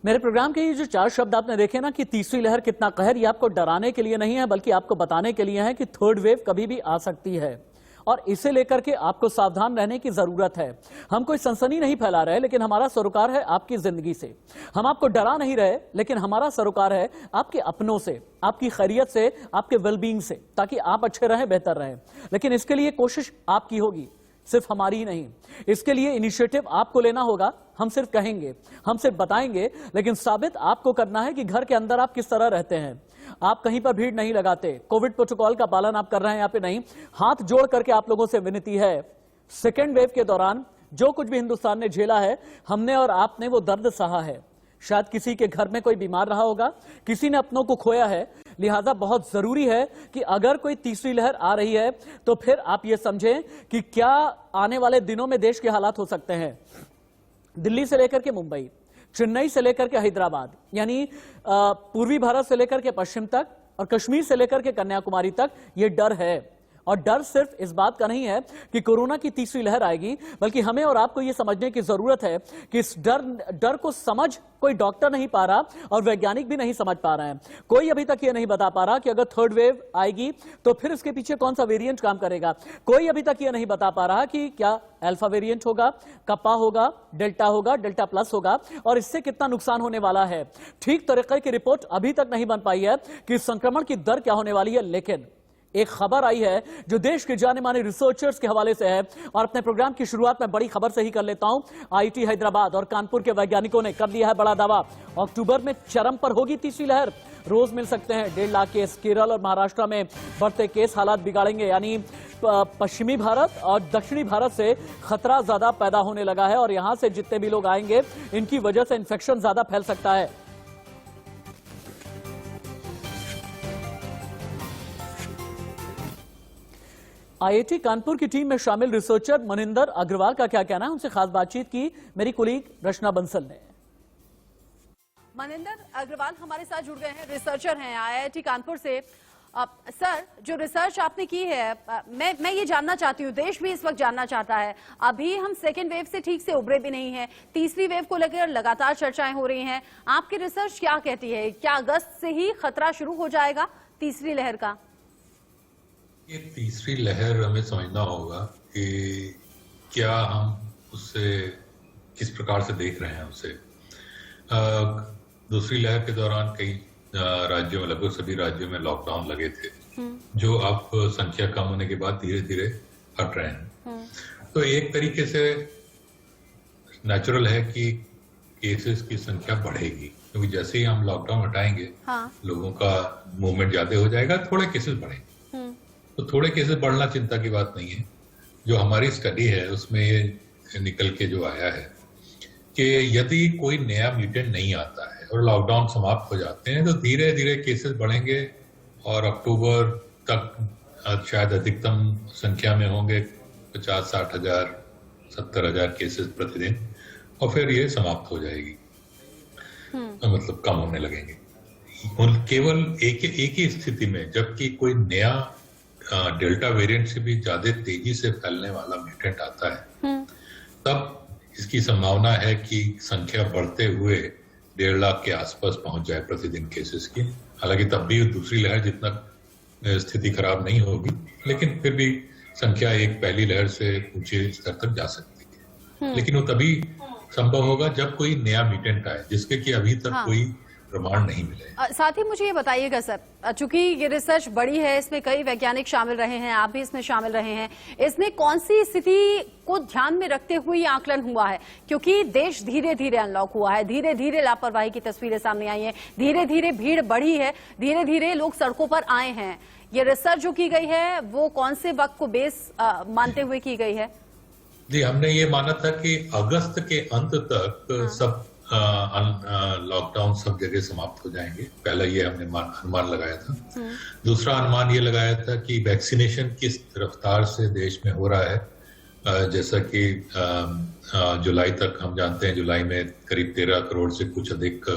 मेरे प्रोग्राम के ये जो 4 शब्द आपने देखे ना कि तीसरी लहर कितना कहर, ये आपको डराने के लिए नहीं है बल्कि आपको बताने के लिए है कि थर्ड वेव कभी भी आ सकती है और इसे लेकर के आपको सावधान रहने की जरूरत है। हम कोई सनसनी नहीं फैला रहे, लेकिन हमारा सरोकार है आपकी जिंदगी से। हम आपको डरा नहीं रहे, लेकिन हमारा सरोकार है आपके अपनों से, आपकी खैरियत से, आपके वेलबींग से, ताकि आप अच्छे रहें, बेहतर रहें। लेकिन इसके लिए कोशिश आपकी होगी, सिर्फ हमारी ही नहीं। इसके लिए इनिशिएटिव आपको लेना होगा। हम सिर्फ कहेंगे, हम सिर्फ बताएंगे, लेकिन साबित आपको करना है कि घर के अंदर आप किस तरह रहते हैं। आप कहीं पर भीड़ नहीं लगाते, कोविड प्रोटोकॉल का पालन आप कर रहे हैं यहाँ पे नहीं। हाथ जोड़ करके आप लोगों से विनती है, सेकेंड वेव के दौरान जो कुछ भी हिंदुस्तान ने झेला है, हमने और आपने वो दर्द सहा है। शायद किसी के घर में कोई बीमार रहा होगा, किसी ने अपनों को खोया है। लिहाजा बहुत जरूरी है कि अगर कोई तीसरी लहर आ रही है तो फिर आप ये समझें कि क्या आने वाले दिनों में देश के हालात हो सकते हैं। दिल्ली से लेकर के मुंबई, चेन्नई से लेकर के हैदराबाद, यानी पूर्वी भारत से लेकर के पश्चिम तक और कश्मीर से लेकर के कन्याकुमारी तक ये डर है। और डर सिर्फ इस बात का नहीं है कि कोरोना की तीसरी लहर आएगी, बल्कि हमें और आपको यह समझने की जरूरत है कि इस डर को समझ कोई डॉक्टर नहीं पा रहा और वैज्ञानिक भी नहीं समझ पा रहे हैं। कोई अभी तक ये नहीं बता पा रहा कि अगर थर्ड वेव आएगी तो फिर इसके पीछे कौन सा वेरिएंट काम करेगा। कोई अभी तक ये नहीं बता पा रहा कि क्या अल्फा वेरिएंट होगा, कप्पा होगा, डेल्टा प्लस होगा और इससे कितना नुकसान होने वाला है। ठीक तरीके की रिपोर्ट अभी तक नहीं बन पाई है कि संक्रमण की दर क्या होने वाली है। लेकिन एक खबर आई है जो देश के जाने माने रिसर्चर्स के हवाले से है और अपने प्रोग्राम की शुरुआत में बड़ी खबर से ही कर लेता हूं। आईआईटी हैदराबाद और कानपुर के वैज्ञानिकों ने कर लिया है बड़ा दावा, अक्टूबर में चरम पर होगी तीसरी लहर। रोज मिल सकते हैं 1.5 लाख केस। केरल और महाराष्ट्र में बढ़ते केस हालात बिगाड़ेंगे, यानी पश्चिमी भारत और दक्षिणी भारत से खतरा ज्यादा पैदा होने लगा है और यहां से जितने भी लोग आएंगे इनकी वजह से इंफेक्शन ज्यादा फैल सकता है। आईआईटी कानपुर की टीम में शामिल रिसर्चर मनिंदर अग्रवाल का क्या कहना है, उनसे खास बातचीत की मेरी कुलीग रचना बंसल ने। मनिंदर अग्रवाल हमारे साथ जुड़ गए हैं, रिसर्चर हैं आईआईटी कानपुर से। सर, जो रिसर्च आपने की है, मैं ये जानना चाहती हूँ, देश भी इस वक्त जानना चाहता है। अभी हम सेकेंड वेव से ठीक से उभरे भी नहीं हैं, तीसरी वेव को लेकर लगातार चर्चाएं हो रही हैं। आपकी रिसर्च क्या कहती है, क्या अगस्त से ही खतरा शुरू हो जाएगा तीसरी लहर का? ये तीसरी लहर हमें समझना होगा कि क्या हम उससे किस प्रकार से देख रहे हैं उसे। दूसरी लहर के दौरान कई राज्यों में, लगभग सभी राज्यों में लॉकडाउन लगे थे, जो अब संख्या कम होने के बाद धीरे धीरे हट रहे हैं। तो एक तरीके से नेचुरल है कि केसेस की संख्या बढ़ेगी, क्योंकि जैसे ही हम लॉकडाउन हटाएंगे, लोगों का मूवमेंट ज्यादा हो जाएगा, थोड़े केसेस बढ़ेंगे। तो थोड़े केसेस बढ़ना चिंता की बात नहीं है। जो हमारी स्टडी है उसमें ये निकल के जो आया है कि यदि कोई नया म्यूटेंट नहीं आता है और लॉकडाउन समाप्त हो जाते हैं तो धीरे धीरे केसेस बढ़ेंगे और अक्टूबर तक शायद अधिकतम संख्या में होंगे 50-60 हजार 70 हजार केसेस प्रतिदिन, और फिर ये समाप्त हो जाएगी, मतलब कम होने लगेंगे। केवल एक ही स्थिति में, जबकि कोई नया डेल्टा वेरिएंट से भी ज्यादा तेजी से फैलने वाला म्यूटेंट आता है, तब इसकी संभावना है कि संख्या बढ़ते हुए 1.5 लाख के आसपास पहुंच जाए प्रतिदिन केसेस की। हालांकि तब भी दूसरी लहर जितना स्थिति खराब नहीं होगी, लेकिन फिर भी संख्या एक पहली लहर से ऊंचे स्तर तक जा सकती है। लेकिन वो तभी संभव होगा जब कोई नया म्यूटेंट आए, जिसके कि अभी तक कोई प्रमाण नहीं मिले। साथ ही मुझे ये बताइएगा सर, चूंकि ये रिसर्च बड़ी है, इसमें कई वैज्ञानिक शामिल रहे हैं, आप भी इसमें शामिल रहे हैं, इसमें कौन सी स्थिति को ध्यान में रखते हुए ये आकलन हुआ है? क्योंकि देश धीरे धीरे अनलॉक हुआ है, धीरे धीरे लापरवाही की तस्वीरें सामने आई हैं, धीरे धीरे भीड़ बढ़ी है, धीरे धीरे लोग सड़कों पर आए हैं। ये रिसर्च जो की गई है वो कौन से वक्त को बेस मानते हुए की गई है? जी, हमने ये माना था कि अगस्त के अंत तक सब लॉकडाउन सब जगह समाप्त हो जाएंगे। पहला ये हमने अनुमान लगाया था। दूसरा अनुमान ये लगाया था कि वैक्सीनेशन किस रफ्तार से देश में हो रहा है। जैसा कि जुलाई तक हम जानते हैं, जुलाई में करीब 13 करोड़ से कुछ अधिक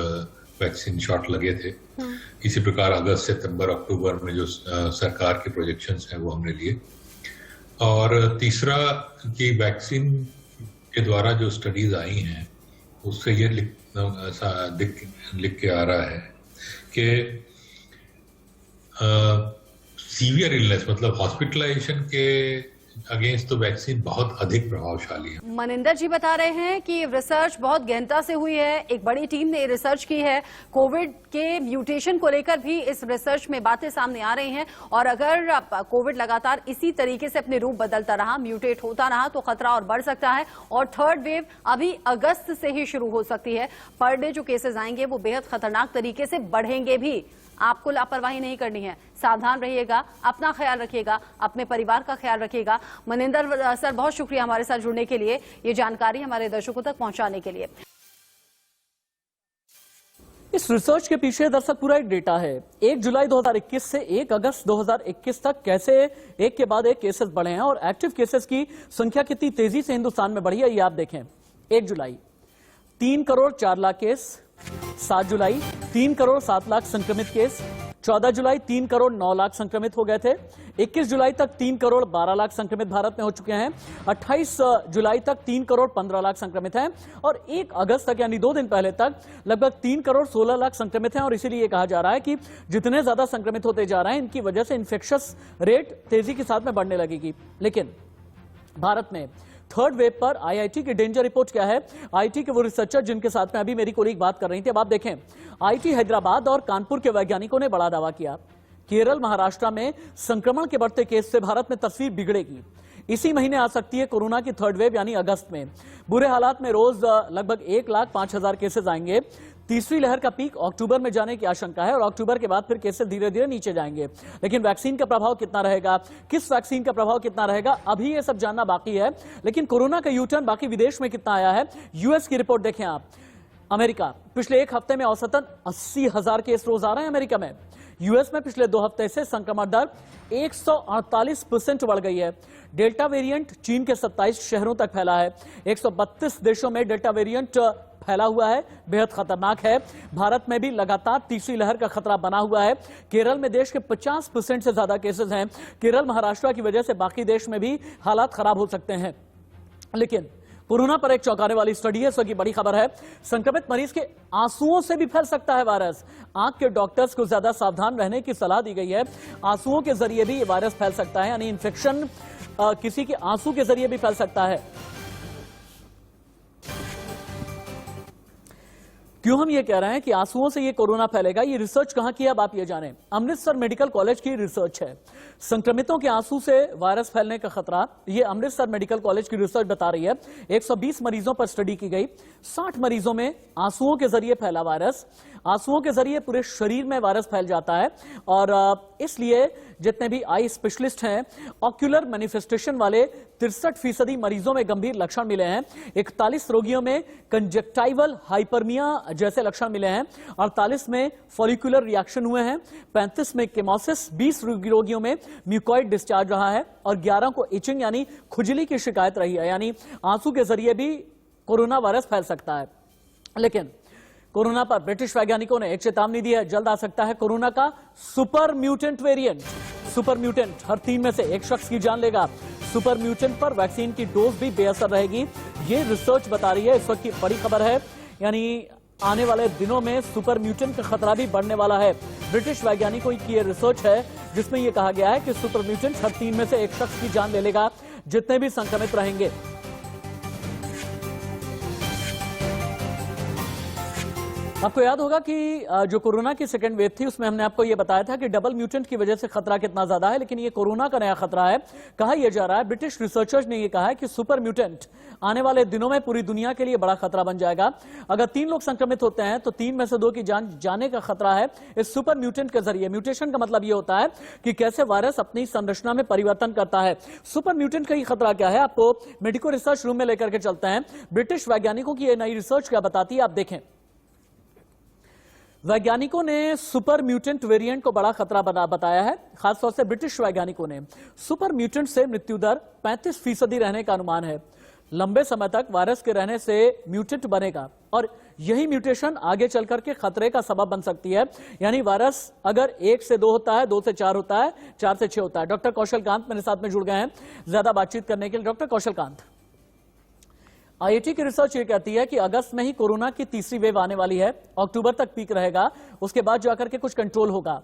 वैक्सीन शॉट लगे थे। इसी प्रकार अगस्त, सितंबर, अक्टूबर में जो सरकार के प्रोजेक्शंस हैं वो हमने लिए। और तीसरा कि वैक्सीन के द्वारा जो स्टडीज आई हैं उससे ये लिख के आ रहा है कि सीवियर इलनेस मतलब हॉस्पिटलाइजेशन के अगेंस्ट तो वैक्सीन बहुत अधिक प्रभावशाली है। मनिंदर जी बता रहे हैं कि रिसर्च बहुत गहनता से हुई है, एक बड़ी टीम ने रिसर्च की है, कोविड के म्यूटेशन को लेकर भी इस रिसर्च में बातें सामने आ रही हैं और अगर कोविड लगातार इसी तरीके से अपने रूप बदलता रहा, म्यूटेट होता रहा तो खतरा और बढ़ सकता है और थर्ड वेव अभी अगस्त से ही शुरू हो सकती है। पर डे जो केसेस आएंगे वो बेहद खतरनाक तरीके से बढ़ेंगे भी। आपको लापरवाही नहीं करनी है, सावधान रहिएगा, अपना ख्याल रखिएगा, अपने परिवार का ख्याल रखिएगा। मनिंदर सर बहुत शुक्रिया हमारे साथ जुड़ने के लिए, ये जानकारी हमारे दर्शकों तक पहुंचाने के लिए। इस रिसर्च के पीछे दरअसल पूरा एक डेटा है। 1 जुलाई 2021 से 1 अगस्त 2021 तक कैसे एक के बाद एक केसेस बढ़े हैं और एक्टिव केसेस की संख्या कितनी तेजी से हिंदुस्तान में बढ़ी है ये आप देखें। 1 जुलाई 3 करोड़ 4 लाख केस, 7 जुलाई 3 करोड़ 7 लाख संक्रमित केस, 14 जुलाई 3 करोड़ 9 लाख संक्रमित हो गए थे, 21 जुलाई तक 3 करोड़ 12 लाख संक्रमित भारत में हो चुके हैं, 28 जुलाई तक 3 करोड़ 15 लाख संक्रमित हैं और 1 अगस्त तक यानी 2 दिन पहले तक लगभग 3 करोड़ 16 लाख संक्रमित हैं। और इसीलिए कहा जा रहा है कि जितने ज्यादा संक्रमित होते जा रहे हैं इनकी वजह से इन्फेक्शस रेट तेजी के साथ में बढ़ने लगेगी। लेकिन भारत में थर्ड वेव पर आईआईटी की डेंजर रिपोर्ट क्या है, आईआईटी के वो रिसर्चर जिनके साथ में अभी मेरी कोलीग बात कर रही थी, अब आप देखें। आईआईटी हैदराबाद और कानपुर के वैज्ञानिकों ने बड़ा दावा किया, केरल महाराष्ट्र में संक्रमण के बढ़ते केस से भारत में तस्वीर बिगड़ेगी। इसी महीने आ सकती है कोरोना की थर्ड वेव यानी अगस्त में। बुरे हालात में रोज लगभग 1,05,000 केसेस आएंगे। तीसरी लहर का पीक अक्टूबर में जाने की आशंका है और अक्टूबर के बाद फिर केसेस धीरे धीरे नीचे जाएंगे। लेकिन वैक्सीन का प्रभाव कितना रहेगा, किस वैक्सीन का प्रभाव कितना रहेगा, अभी ये सब जानना बाकी है। लेकिन कोरोना का यूटर्न बाकी विदेश में कितना आया है, यूएस की रिपोर्ट देखें आप। अमेरिका पिछले एक हफ्ते में औसतन 80,000 केस रोज आ रहे हैं अमेरिका में। यूएस में पिछले 2 हफ्ते से संक्रमण दर 148% बढ़ गई है। डेल्टा वेरिएंट चीन के 27 शहरों तक फैला है। 132 देशों में डेल्टा वेरिएंट फैला हुआ है, बेहद खतरनाक है। भारत में भी लगातार तीसरी लहर का खतरा बना हुआ है। केरल में देश के 50% से ज्यादा केसेस हैं। केरल महाराष्ट्र की वजह से बाकी देश में भी हालात खराब हो सकते हैं। लेकिन कोरोना पर एक चौंकाने वाली स्टडी है, इसकी बड़ी खबर है। संक्रमित मरीज के आंसुओं से भी फैल सकता है वायरस। आंख के डॉक्टर्स को ज्यादा सावधान रहने की सलाह दी गई है। आंसुओं के जरिए भी ये वायरस फैल सकता है, यानी इन्फेक्शन किसी के आंसू के जरिए भी फैल सकता है। क्यों हम ये कह रहे हैं कि आंसुओं से ये कोरोना फैलेगा, ये रिसर्च कहां की है अब आप ये जानें। अमृतसर मेडिकल कॉलेज की रिसर्च है। संक्रमितों के आंसू से वायरस फैलने का खतरा, ये अमृतसर मेडिकल कॉलेज की रिसर्च बता रही है। 120 मरीजों पर स्टडी की गई। 60 मरीजों में आंसुओं के जरिए फैला वायरस। आंसुओं के जरिए पूरे शरीर में वायरस फैल जाता है और इसलिए जितने भी आई स्पेशलिस्ट हैं, ऑक्यूलर मैनिफेस्टेशन वाले 63% मरीजों में गंभीर लक्षण मिले हैं। 41 रोगियों में कंजक्टाइवल हाइपरमिया जैसे लक्षण मिले हैं। 48 में फॉलिकुलर रिएक्शन हुए हैं। 35 में केमोसिस, 20 रोगियों में म्यूकॉइड डिस्चार्ज रहा है और 11 को इचिंग यानी खुजली की शिकायत रही है। यानी आंसू के जरिए भी कोरोना वायरस फैल सकता है। लेकिन कोरोना पर ब्रिटिश वैज्ञानिकों ने एक चेतावनी दी है, जल्द आ सकता है कोरोना का super mutant variant. Super mutant हर 3 में से 1 शख्स की जान लेगा। सुपर म्यूटेंट पर वैक्सीन की डोज भी बेअसर रहेगी, ये रिसर्च बता रही है। इस वक्त की बड़ी खबर है, यानी आने वाले दिनों में सुपर म्यूटेंट का खतरा भी बढ़ने वाला है। ब्रिटिश वैज्ञानिकों की यह रिसर्च है जिसमें यह कहा गया है कि सुपर म्यूटेंट हर 3 में से 1 शख्स की जान ले लेगा जितने भी संक्रमित रहेंगे। आपको याद होगा कि जो कोरोना की सेकेंड वेव थी उसमें हमने आपको यह बताया था कि डबल म्यूटेंट की वजह से खतरा कितना ज्यादा है, लेकिन ये कोरोना का नया खतरा है। कहा यह जा रहा है, ब्रिटिश रिसर्चर्स ने यह कहा है कि सुपर म्यूटेंट आने वाले दिनों में पूरी दुनिया के लिए बड़ा खतरा बन जाएगा। अगर 3 लोग संक्रमित होते हैं तो 3 में से 2 की जान जाने का खतरा है इस सुपर म्यूटेंट के जरिए। म्यूटेशन का मतलब यह होता है कि कैसे वायरस अपनी संरचना में परिवर्तन करता है। सुपर म्यूटेंट का ही खतरा क्या है, आपको मेडिकल रिसर्च रूम में लेकर के चलते हैं। ब्रिटिश वैज्ञानिकों की यह नई रिसर्च क्या बताती है, आप देखें। वैज्ञानिकों ने सुपर म्यूटेंट वेरिएंट को बड़ा खतरा बताया है। खासतौर से ब्रिटिश वैज्ञानिकों ने सुपर म्यूटेंट से मृत्यु दर 35% रहने का अनुमान है। लंबे समय तक वायरस के रहने से म्यूटेंट बनेगा और यही म्यूटेशन आगे चलकर के खतरे का सबब बन सकती है। यानी वायरस अगर 1 से 2 होता है, 2 से 4 होता है, 4 से 6 होता है। डॉक्टर कौशल कांत मेरे साथ में जुड़ गए हैं ज्यादा बातचीत करने के लिए। डॉक्टर कौशल कांत, आईआईटी की रिसर्च ये कहती है कि अगस्त में ही कोरोना की तीसरी वेव आने वाली है, अक्टूबर तक पीक रहेगा, उसके बाद जाकर के कुछ कंट्रोल होगा।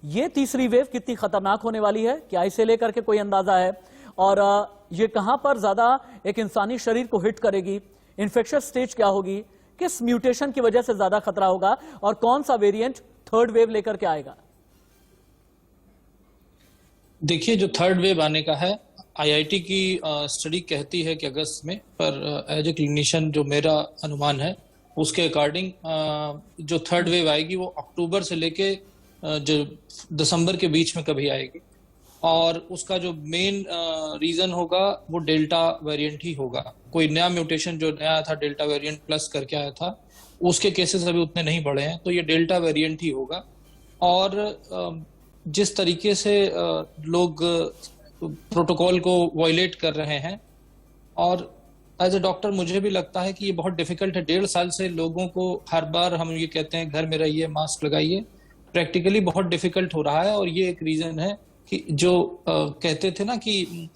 ये तीसरी वेव कितनी खतरनाक होने वाली है, क्या इसे लेकर के कोई अंदाजा है? और ये कहां पर ज्यादा एक इंसानी शरीर को हिट करेगी, इन्फेक्शियस स्टेज क्या होगी, किस म्यूटेशन की वजह से ज्यादा खतरा होगा और कौन सा वेरिएंट थर्ड वेव लेकर के आएगा? देखिए, जो थर्ड वेव आने का है, आईआईटी की स्टडी कहती है कि अगस्त में, पर एज ए क्लिनिशियन जो मेरा अनुमान है उसके अकॉर्डिंग जो थर्ड वेव आएगी वो अक्टूबर से लेके जो दिसंबर के बीच में कभी आएगी। और उसका जो मेन रीजन होगा वो डेल्टा वेरिएंट ही होगा। कोई नया म्यूटेशन जो नया था, डेल्टा वेरिएंट प्लस करके आया था, उसके केसेस अभी उतने नहीं बढ़े हैं, तो ये डेल्टा वेरिएंट ही होगा। और जिस तरीके से लोग प्रोटोकॉल को वायलेट कर रहे हैं, और एज ए डॉक्टर मुझे भी लगता है कि ये बहुत डिफिकल्ट है। 1.5 साल से लोगों को हर बार हम ये कहते हैं घर में रहिए, मास्क लगाइए, प्रैक्टिकली बहुत डिफिकल्ट हो रहा है। और ये एक रीजन है कि जो कहते थे ना कि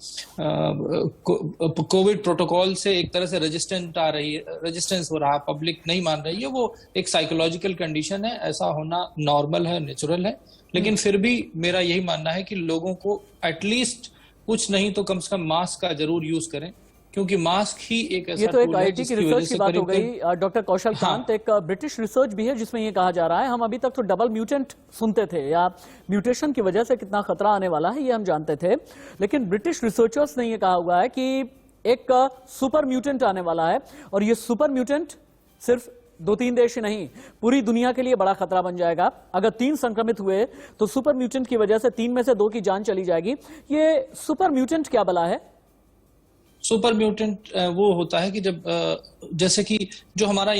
कोविड प्रोटोकॉल से एक तरह से रेजिस्टेंस हो रहा है, पब्लिक नहीं मान रही है, वो एक साइकोलॉजिकल कंडीशन है। ऐसा होना नॉर्मल है, नेचुरल है। लेकिन फिर भी मेरा यही मानना है कि लोगों को एटलीस्ट कुछ नहीं तो कम से कम मास्क का जरूर यूज करें, क्योंकि मास्क ही एक ऐसा ये तो एक टूल है आईआईटी की जिसकी रिसर्च वजह की से बात हो करीब गई डॉक्टर कौशल कांत। एक ब्रिटिश रिसर्च भी है जिसमें ये कहा जा रहा है, हम अभी तक तो डबल म्यूटेंट सुनते थे या म्यूटेशन की वजह से कितना खतरा आने वाला है ये हम जानते थे, लेकिन ब्रिटिश रिसर्चर्स ने ये कहा हुआ है कि एक सुपर म्यूटेंट आने वाला है। और ये सुपर म्यूटेंट सिर्फ 2-3 देश ही नहीं, पूरी दुनिया के लिए बड़ा खतरा बन जाएगा। अगर 3 संक्रमित हुए तो सुपर म्यूटेंट की वजह से 3 में से 2 की जान चली जाएगी। ये सुपर म्यूटेंट क्या बला है? सुपर म्यूटेंट वो होता है कि जब जैसे कि जो हमारा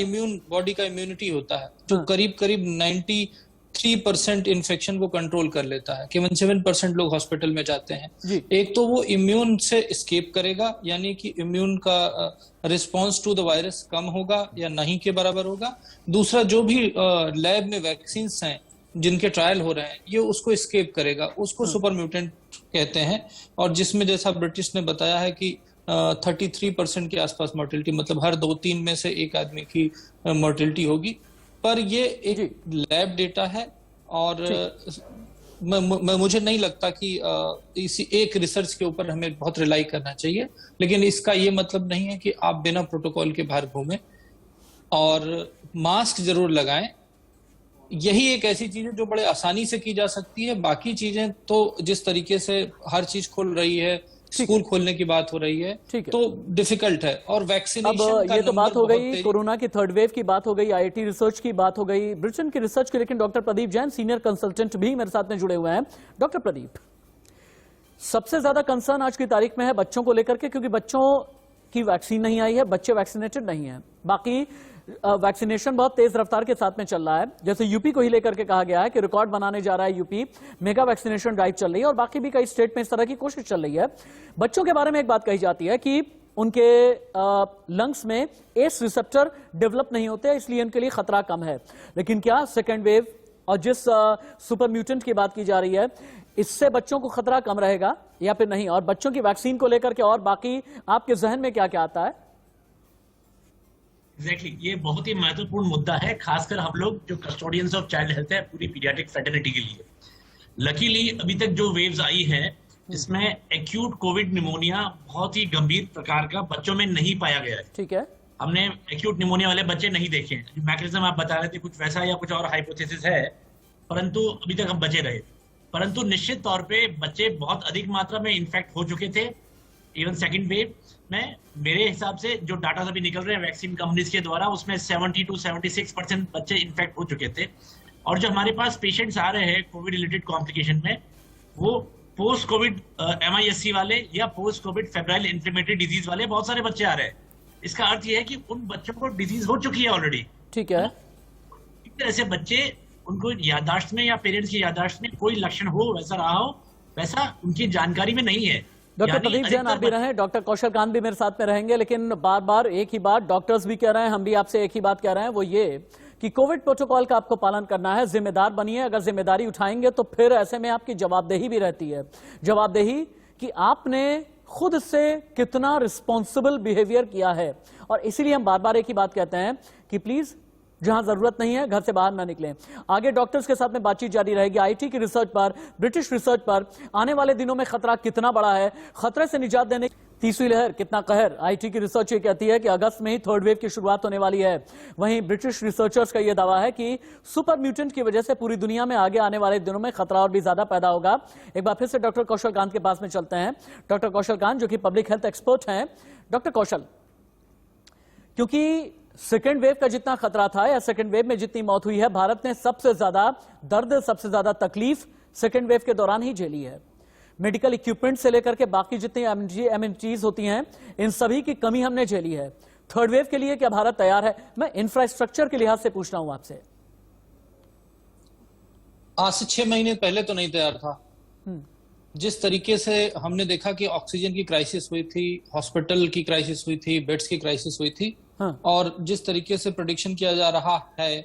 बॉडी का इम्यूनिटी होता है, जो करीब 93% इन्फेक्शन को कंट्रोल कर लेता है, केवल 7% लोग हॉस्पिटल में जाते हैं। एक तो वो इम्यून से एस्केप करेगा, यानी कि इम्यून का रिस्पॉन्स टू द वायरस कम होगा या नहीं के बराबर होगा। दूसरा, जो भी लैब में वैक्सीन हैं जिनके ट्रायल हो रहे हैं, ये उसको एस्केप करेगा, उसको सुपर म्यूटेंट कहते हैं। और जिसमें जैसा ब्रिटिश ने बताया है कि 33% के आसपास मोर्टेलिटी, मतलब हर 2-3 में से एक आदमी की मोर्टेलिटी होगी। पर ये एक लैब डेटा है और मुझे नहीं लगता कि इसी एक रिसर्च के ऊपर हमें बहुत रिलाई करना चाहिए। लेकिन इसका ये मतलब नहीं है कि आप बिना प्रोटोकॉल के बाहर घूमें, और मास्क जरूर लगाएं। यही एक ऐसी चीज है जो बड़े आसानी से की जा सकती है। बाकी चीजें तो जिस तरीके से हर चीज खुल रही है, स्कूल खोलने की बात हो रही है, तो डिफिकल्ट है। और वैक्सीनेशन अब ये तो बात हो गई कोरोना की थर्ड वेव की, बात हो गई आईआईटी रिसर्च की, बात हो गई ब्रिटेन की रिसर्च की। लेकिन doctor Pradeep Jain, senior consultant, भी मेरे साथ में जुड़े हुए हैं। डॉक्टर प्रदीप, सबसे ज्यादा कंसर्न आज की तारीख में है बच्चों को लेकर के, क्योंकि बच्चों की वैक्सीन नहीं आई है, बच्चे वैक्सीनेटेड नहीं है। बाकी वैक्सीनेशन बहुत तेज रफ्तार के साथ में चल रहा है। जैसे यूपी को ही लेकर के कहा गया है कि रिकॉर्ड बनाने जा रहा है यूपी, मेगा वैक्सीनेशन ड्राइव चल रही है, और बाकी भी कई स्टेट में इस तरह की कोशिश चल रही है। बच्चों के बारे में एक बात कही जाती है कि उनके लंग्स में एस रिसेप्टर डेवलप नहीं होते, इसलिए उनके लिए खतरा कम है। लेकिन क्या सेकेंड वेव और जिस सुपर म्यूटेंट की बात की जा रही है, इससे बच्चों को खतरा कम रहेगा या फिर नहीं? और बच्चों की वैक्सीन को लेकर के और बाकी आपके जहन में क्या क्या आता है? एग्जैक्टली, ये बहुत ही महत्वपूर्ण मुद्दा है, खासकर हम लोग जो कस्टोडियंस ऑफ चाइल्ड हेल्थ है पूरी पीडियाट्रिक फ्रेटर्निटी के लिए। लकीली अभी तक जो वेव्स आई है, इसमें एक्यूट कोविड निमोनिया बहुत ही गंभीर प्रकार का बच्चों में नहीं पाया गया है। ठीक है, हमने एक्यूट निमोनिया वाले बच्चे नहीं देखे हैं। जो मैकेनिज्म आप बता रहे थे कुछ वैसा या कुछ और हाइपोथेसिस है, परंतु अभी तक हम बचे रहे। परंतु निश्चित तौर पे बच्चे बहुत अधिक मात्रा में इन्फेक्ट हो चुके थे। इवन सेकेंड वेव में मेरे हिसाब से जो डाटा अभी निकल रहे हैं वैक्सीन कंपनीज के द्वारा, उसमें 70 to 76% बच्चे इन्फेक्ट हो चुके थे। और जो हमारे पास पेशेंट्स आ रहे हैं कोविड रिलेटेड कॉम्प्लिकेशन में, वो पोस्ट कोविड MIS-C वाले या post Covid febrile inflammatory disease वाले बहुत सारे बच्चे आ रहे हैं। इसका अर्थ यह है कि उन बच्चों को डिजीज हो चुकी है ऑलरेडी। ठीक है, ऐसे बच्चे, उनको याददाश्त में या पेरेंट्स की याददाश्त में कोई लक्षण हो, वैसा रहा हो, वैसा उनकी जानकारी में नहीं है। डॉक्टर प्रदीप जैन आप भी रहे, डॉक्टर कौशल कांत भी मेरे साथ में रहेंगे। लेकिन बार बार एक ही बात डॉक्टर्स भी कह रहे हैं, हम भी आपसे एक ही बात कह रहे हैं, वो ये कि कोविड प्रोटोकॉल का आपको पालन करना है, जिम्मेदार बनिए। अगर जिम्मेदारी उठाएंगे तो फिर ऐसे में आपकी जवाबदेही भी रहती है। जवाबदेही कि आपने खुद से कितना रिस्पॉन्सिबल बिहेवियर किया है। और इसीलिए हम बार बार एक ही बात कहते हैं कि प्लीज जहां जरूरत नहीं है घर से बाहर ना निकलें। आगे डॉक्टर्स के साथ में बातचीत जारी रहेगी। आईटी की रिसर्च पर, ब्रिटिश रिसर्च पर आने वाले दिनों में खतरा कितना बड़ा है, खतरे से निजात देने तीसरी लहर कितना कहर। आईटी की रिसर्च ये कहती है कि अगस्त में ही थर्ड वेव की शुरुआत होने वाली है। वहीं ब्रिटिश रिसर्चर्स का यह दावा है कि सुपर म्यूटेंट की वजह से पूरी दुनिया में आगे आने वाले दिनों में खतरा और भी ज्यादा पैदा होगा। एक बार फिर से डॉक्टर कौशल कांत के पास में चलते हैं। डॉक्टर कौशल कांत जो कि पब्लिक हेल्थ एक्सपर्ट हैं। डॉक्टर कौशल, क्योंकि सेकेंड वेव का जितना खतरा था या सेकेंड वेव में जितनी मौत हुई है, भारत ने सबसे ज्यादा दर्द, सबसे ज्यादा तकलीफ सेकेंड वेव के दौरान ही झेली है। मेडिकल इक्विपमेंट से लेकर के बाकी जितनी एमिनिटीज होती हैं, इन सभी की कमी हमने झेली है। थर्ड वेव के लिए क्या भारत तैयार है? मैं इंफ्रास्ट्रक्चर के लिहाज से पूछ रहा हूं आपसे। आज से 6 महीने पहले तो नहीं तैयार था। जिस तरीके से हमने देखा कि ऑक्सीजन की क्राइसिस हुई थी, हॉस्पिटल की क्राइसिस हुई थी, बेड्स की क्राइसिस हुई थी, और जिस तरीके से प्रेडिक्शन किया जा रहा है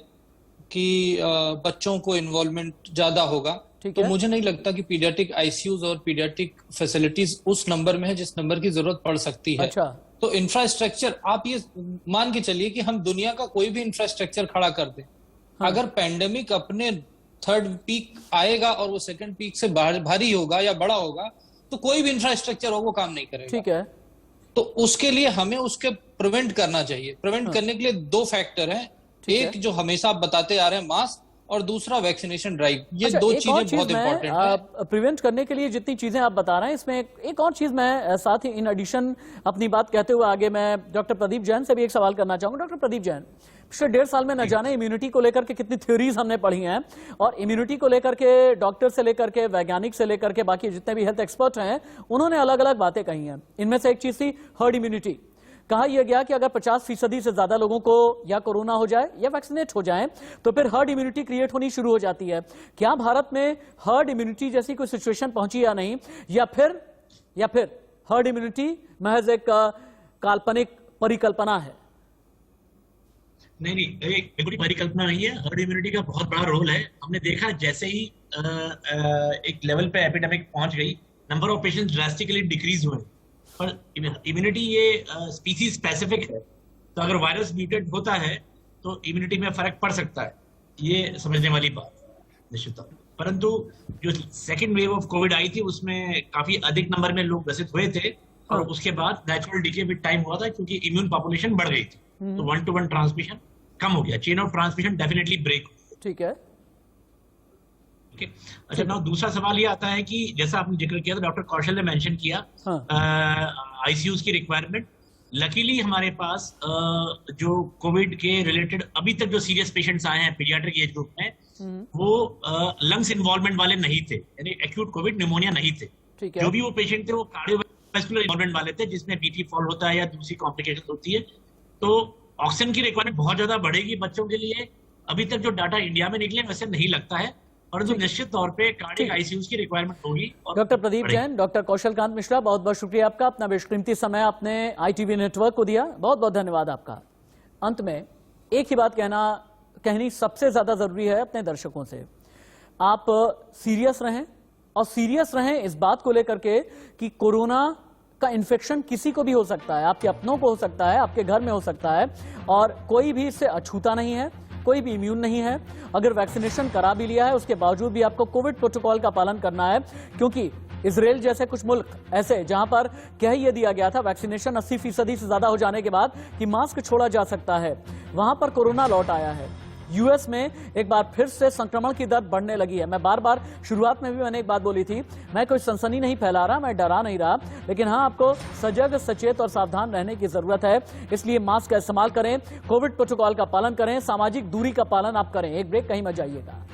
कि बच्चों को इन्वॉल्वमेंट ज्यादा होगा, तो मुझे नहीं लगता कि पीडियाट्रिक आईसीयूज और पीडियाट्रिक फैसिलिटीज उस नंबर में है जिस नंबर की जरूरत पड़ सकती है। अच्छा। तो इंफ्रास्ट्रक्चर, आप ये मान के चलिए कि हम दुनिया का कोई भी इंफ्रास्ट्रक्चर खड़ा कर दें, अगर पैंडेमिक अपने थर्ड पीक आएगा और वो सेकंड पीक से भारी होगा या बड़ा होगा, तो कोई भी इंफ्रास्ट्रक्चर हो वो काम नहीं करेगा। ठीक है। तो उसके लिए हमें उसके प्रिवेंट करना चाहिए। प्रिवेंट करने के लिए 2 फैक्टर हैं, एक जो हमेशा आप बताते आ रहे हैं मास्क, और दूसरा वैक्सीनेशन ड्राइव। ये 2 चीजें बहुत इंपॉर्टेंट है। प्रिवेंट करने के लिए जितनी चीजें आप बता रहे हैं, इसमें एक और चीज मैं साथ ही इन एडिशन अपनी बात कहते हुए आगे मैं डॉक्टर प्रदीप जैन से भी एक सवाल करना चाहूंगा। डॉक्टर प्रदीप जैन, पिछले 1.5 साल में न जाने इम्यूनिटी को लेकर के कितनी थ्योरीज हमने पढ़ी हैं, और इम्यूनिटी को लेकर के डॉक्टर से लेकर के वैज्ञानिक से लेकर के बाकी जितने भी हेल्थ एक्सपर्ट हैं, उन्होंने अलग अलग बातें कही हैं। इनमें से एक चीज थी हर्ड इम्यूनिटी। कहा यह गया कि अगर 50% से ज्यादा लोगों को या कोरोना हो जाए या वैक्सीनेट हो जाए तो फिर हर्ड इम्यूनिटी क्रिएट होनी शुरू हो जाती है। क्या भारत में हर्ड इम्यूनिटी जैसी कोई सिचुएशन पहुंची या नहीं, या फिर हर्ड इम्यूनिटी महज एक काल्पनिक परिकल्पना है? नहीं, एक बड़ी परिकल्पना नहीं है। हर्ड इम्यूनिटी का बहुत बड़ा रोल है। हमने देखा जैसे ही एक लेवल पे एपिडेमिक पहुंच गई, number of patients drastically decrease हुए। पर इम्यूनिटी ये स्पीसीज स्पेसिफिक है, तो अगर वायरस म्यूटेट होता है तो इम्यूनिटी में फर्क पड़ सकता है, ये समझने वाली बात निश्चित तौर। परंतु जो सेकेंड वेव ऑफ कोविड आई थी उसमें काफी अधिक नंबर में लोग ग्रसित हुए थे, और उसके बाद नेचुरल डिके विद टाइम हुआ था, क्योंकि इम्यून पॉपुलेशन बढ़ गई थी, तो 1-to-1 ट्रांसमिशन कम हो गया, chain of transmission definitely break. ठीक है। अच्छा, ना दूसरा सवाल ये आता है कि जैसा आपने जिक्र किया था, डॉक्टर कौशल ने मेंशन किया आईसीयूज की रिक्वायरमेंट। लकीली हमारे पास जो कोविड के रिलेटेड अभी तक जो सीरियस पेशेंट्स आए हैं पीडियाट्रिक एज ग्रुप में, वो लंग्स इन्वॉल्वमेंट वाले नहीं थे, यानी एक्यूट कोविड निमोनिया नहीं थे। जो भी वो पेशेंट थे वो कार्डियोवैस्कुलर इन्वॉल्वमेंट वाले थे, जिसमें बीटी फॉल होता है या दूसरी कॉम्प्लिकेशन होती है। तो ऑक्सीजन की रिक्वायरमेंट बहुत ज्यादा बढ़ेगी बच्चों के लिए। अभी तक जो डाटा इंडिया में निकले वैसे नहीं लगता है, और जो निश्चित तौर पे कार्डियक आईसीयूज की रिक्वायरमेंट होगी। डॉक्टर प्रदीप जैन, डॉक्टर कौशल कांत मिश्रा, बहुत बहुत शुक्रिया आपका, अपना बेशकीमती समय आपने आईटीवी नेटवर्क को दिया, बहुत बहुत धन्यवाद आपका। अंत में एक ही बात कहनी सबसे ज्यादा जरूरी है अपने दर्शकों से, आप सीरियस रहें, और सीरियस रहें इस बात को लेकर के कि कोरोना का इन्फेक्शन किसी को भी हो सकता है, आपके अपनों को हो सकता है, आपके घर में हो सकता है, और कोई भी इससे अछूता नहीं है, कोई भी इम्यून नहीं है। अगर वैक्सीनेशन करा भी लिया है उसके बावजूद भी आपको कोविड प्रोटोकॉल का पालन करना है, क्योंकि इजराइल जैसे कुछ मुल्क ऐसे जहां पर कह ये दिया गया था वैक्सीनेशन 80% से ज्यादा हो जाने के बाद कि मास्क छोड़ा जा सकता है, वहां पर कोरोना लौट आया है। यूएस में एक बार फिर से संक्रमण की दर बढ़ने लगी है। मैं बार बार शुरुआत में भी मैंने एक बात बोली थी, मैं कोई सनसनी नहीं फैला रहा, मैं डरा नहीं रहा, लेकिन हाँ आपको सजग, सचेत और सावधान रहने की जरूरत है। इसलिए मास्क का इस्तेमाल करें, कोविड प्रोटोकॉल का पालन करें, सामाजिक दूरी का पालन आप करें। एक ब्रेक, कहीं मत जाइएगा।